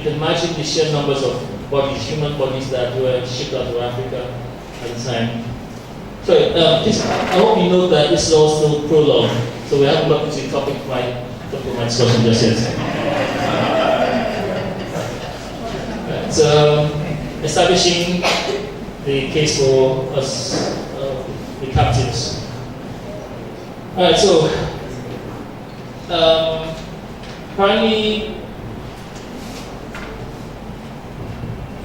can imagine the sheer numbers of bodies, human bodies that were shipped out to Africa at the time. So I hope you know that this is all still prologue, so we haven't gotten to the topic of my discussion just yet. So, establishing the case for us, the captives. Alright, so apparently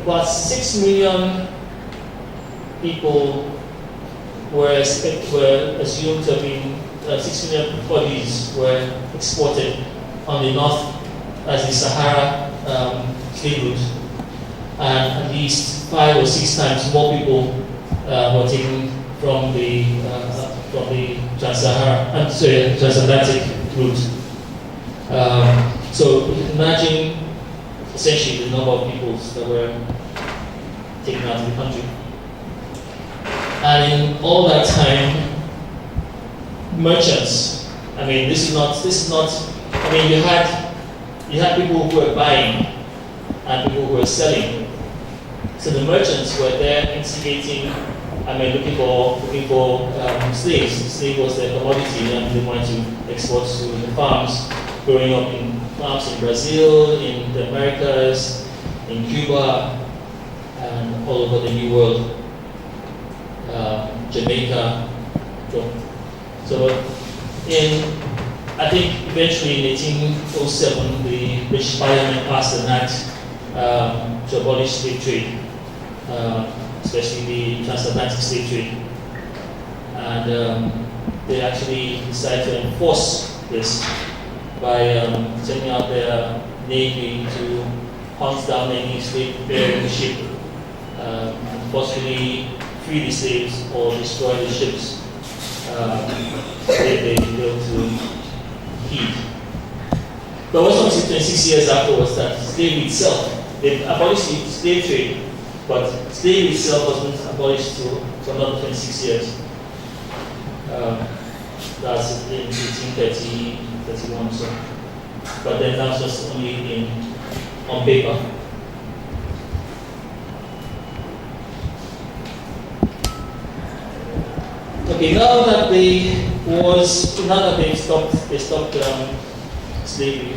about 6 million people were assumed to have been 6 million bodies were exported on the north as the Sahara slave route, and at least 5 or 6 times more people were taken from the transatlantic route. So you can imagine essentially the number of peoples that were taken out of the country. And in all that time, merchants, I mean, this is not, I mean, you had people who were buying and people who were selling. So the merchants were there instigating, I mean, looking for slaves. Slave was their commodity, and they wanted to export to the farms, growing up in farms in Brazil, in the Americas, in Cuba, and all over the New World. Jamaica. So I think eventually in 1807, the British Parliament passed an act to abolish slave trade, especially the transatlantic slave trade. And they actually decided to enforce this by sending out their navy to hunt down any slave-bearing ship, and forcefully free the slaves or destroy the ships they failed to heed. But what was 26 years afterwards that slavery itself, they abolished the slave trade, but slavery itself wasn't abolished for another 26 years. That's in 1830, 31 or so. But then that was just only on paper. Okay, now that they stopped slavery,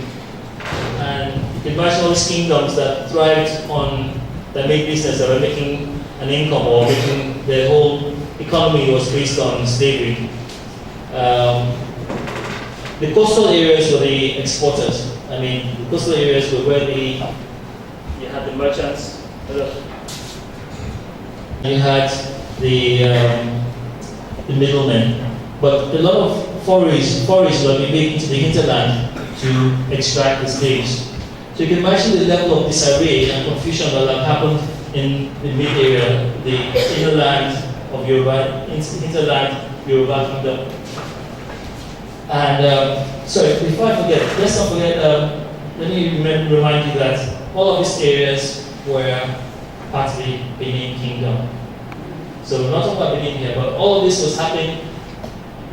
and you can imagine all these kingdoms that thrived on, that made business, that were making an income, or making their whole economy was based on slavery. The coastal areas were the exporters. I mean, the coastal areas were where you had the merchants, you had the middlemen, but a lot of forays were being made into the hinterland to extract the slaves. So you can imagine the level of disarray and confusion that have happened in the mid-area, the hinterland of Yoruba, hinterland Yoruba kingdom. And sorry, before I forget, let's not forget, let me remind you that all of these areas were part of the Benin kingdom. So we're not talking about Benin here, but all of this was happening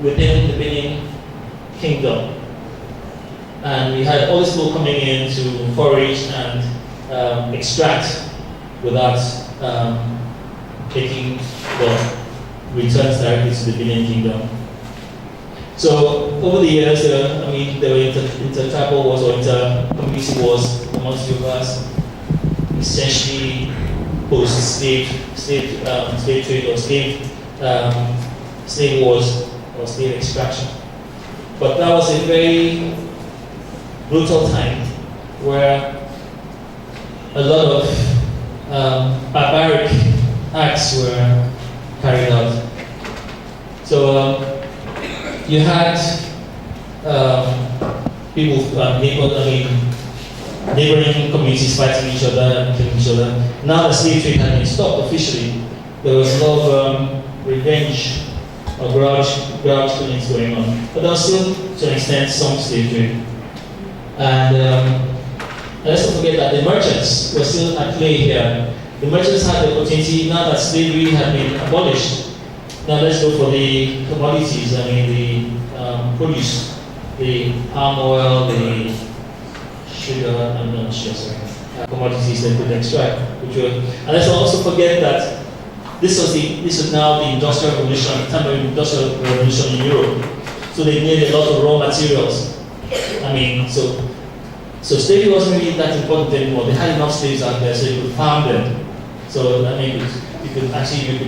within the Benin kingdom. And we had all these people coming in to forage and extract without taking the returns directly to the Benin kingdom. So over the years, I mean, there were inter-tribal wars or inter-community wars amongst Yorubas, essentially post-slave trade or slave wars or slave extraction. But that was a very brutal time where a lot of barbaric acts were carried out. So you had people, neighboring communities fighting each other and killing each other. Now the slave trade had been stopped officially. There was a lot of revenge or grudge feelings going on. But there was still, to an extent, some slave trade. And let's not forget that the merchants were still at play here. The merchants had the opportunity, now that slavery had been abolished. Now let's go for the commodities, I mean the produce, the palm oil, the sugar, I'm not sure, sorry, commodities they could extract. And let's also forget that this is now the Industrial Revolution, the time of the Industrial Revolution in Europe. So they needed a lot of raw materials. I mean, so slavery wasn't really that important anymore. They had enough slaves out there, so you could farm them. So I mean, you could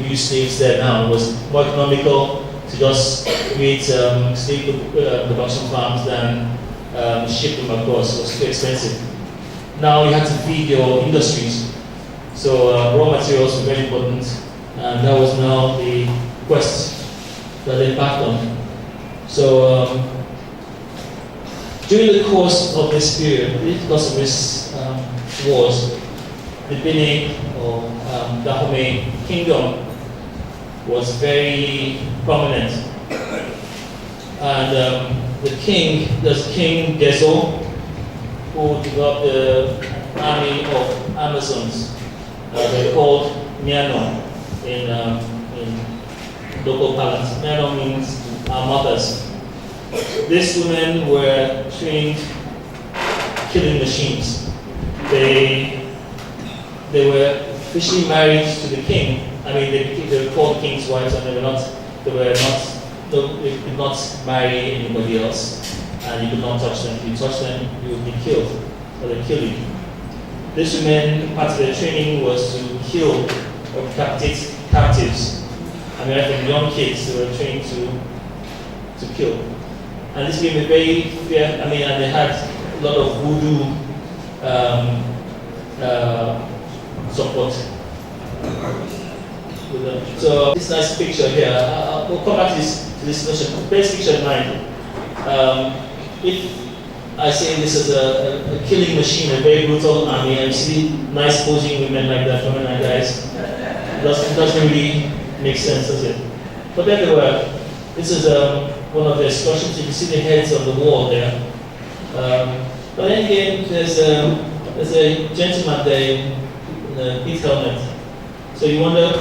use slaves there now. It was more economical to just create slave production farms than ship them across. It was too expensive. Now you had to feed your industries. So raw materials were very important, and that was now the quest that they embarked on. So during the course of this period, because of this wars, the Benin or Dahomey kingdom was very prominent, and there's King Gezo, who developed the army of Amazons. They're called Miano in local parlance. Miano means our mothers. These women were trained killing machines. They were officially married to the king. I mean, they were called king's wives, and they could not marry anybody else, and you could not touch them. If you touch them, you would be killed, or they kill you. These women, part of their training was to kill or decapitate captives. I mean, from young kids, they were trained to kill. And this became a very and they had a lot of voodoo support. So this nice picture here, we'll come back to this notion. Best picture in mind. If I say this is a killing machine, a very brutal army, and you see nice posing women like that, women like guys, it doesn't really make sense, does it? But there they were. This is one of the excursions. You can see the heads on the wall there. But then again, there's a gentleman there in a big helmet. So you wonder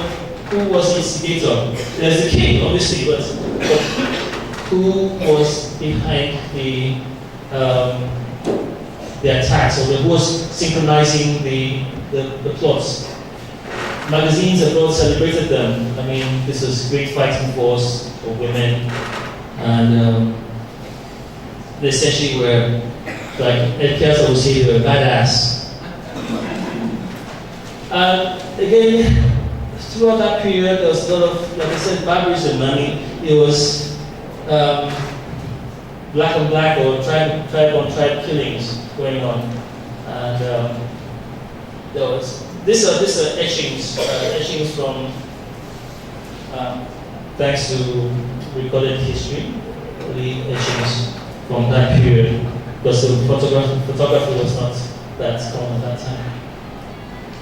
who was the instigator? There's the king, obviously, but who was behind the attacks, or who was synchronizing the plots? Magazines abroad celebrated them. I mean, this was great fighting force of women, and they essentially were, like Ed Kelso would say, they were badass. Again, throughout that period, there was a lot of, like I said, barbarism. I mean, it was black on black or tribe on tribe killings going on, and there was these are etchings from thanks to recorded history, the etchings from that period, because the photography was not that common at that time.